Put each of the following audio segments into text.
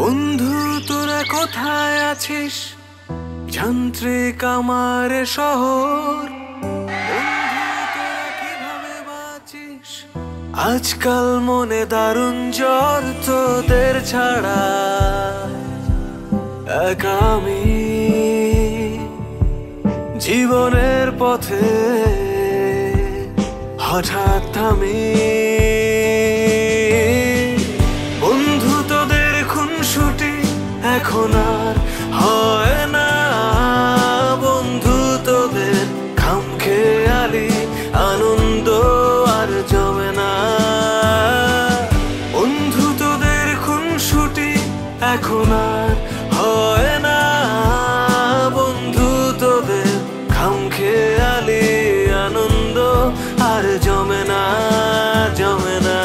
বন্ধু তোরা কোথায় আছিস? যান্ত্রিক আমার শহর। বন্ধু তোরা কিভাবে বাঁচিস? আজকাল মনে দারুণ জ্বর, তোদের ছাড়া একা আমি জীবনের পথে হঠাৎ থামি। বন্ধু তোদের খুনসুটি এখন আর হয় না, বন্ধু তোদের খামখেয়ালি আনন্দ আর জমে না। বন্ধু তোদের খুনসুটি এখন আর হয় না, বন্ধু তোদের খামখেয়ালি আনন্দ আর জমে না, জমে না।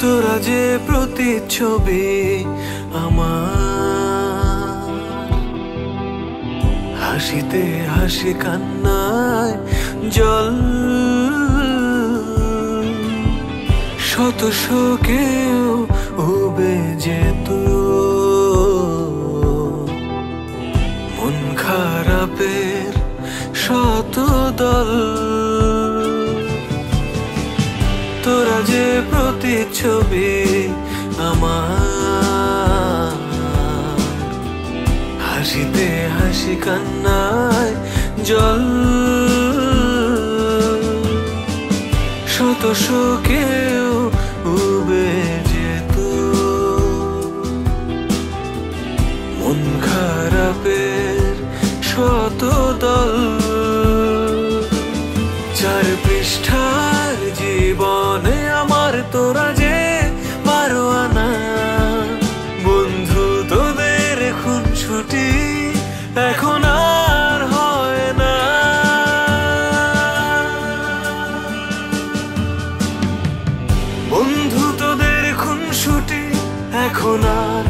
তোরা যে প্রতিচ্ছবি আমার, হাসিতে হাসি কান্নায় জল, শত শোকেও উবে যেত মন খারাপের শত দল। তোরা যে প্রতিচ্ছবি আমার, হাসিতে হাসি কান্নায় জল, শত শোকেও উবে যেত মন খারাপের শত দল। চার পৃষ্ঠার জীবনে আমার তোরা যে বারো আনা, বন্ধু তোদের খুনসুটি এখন আর হয় না। বন্ধু তোদের খুনসুটি এখন আর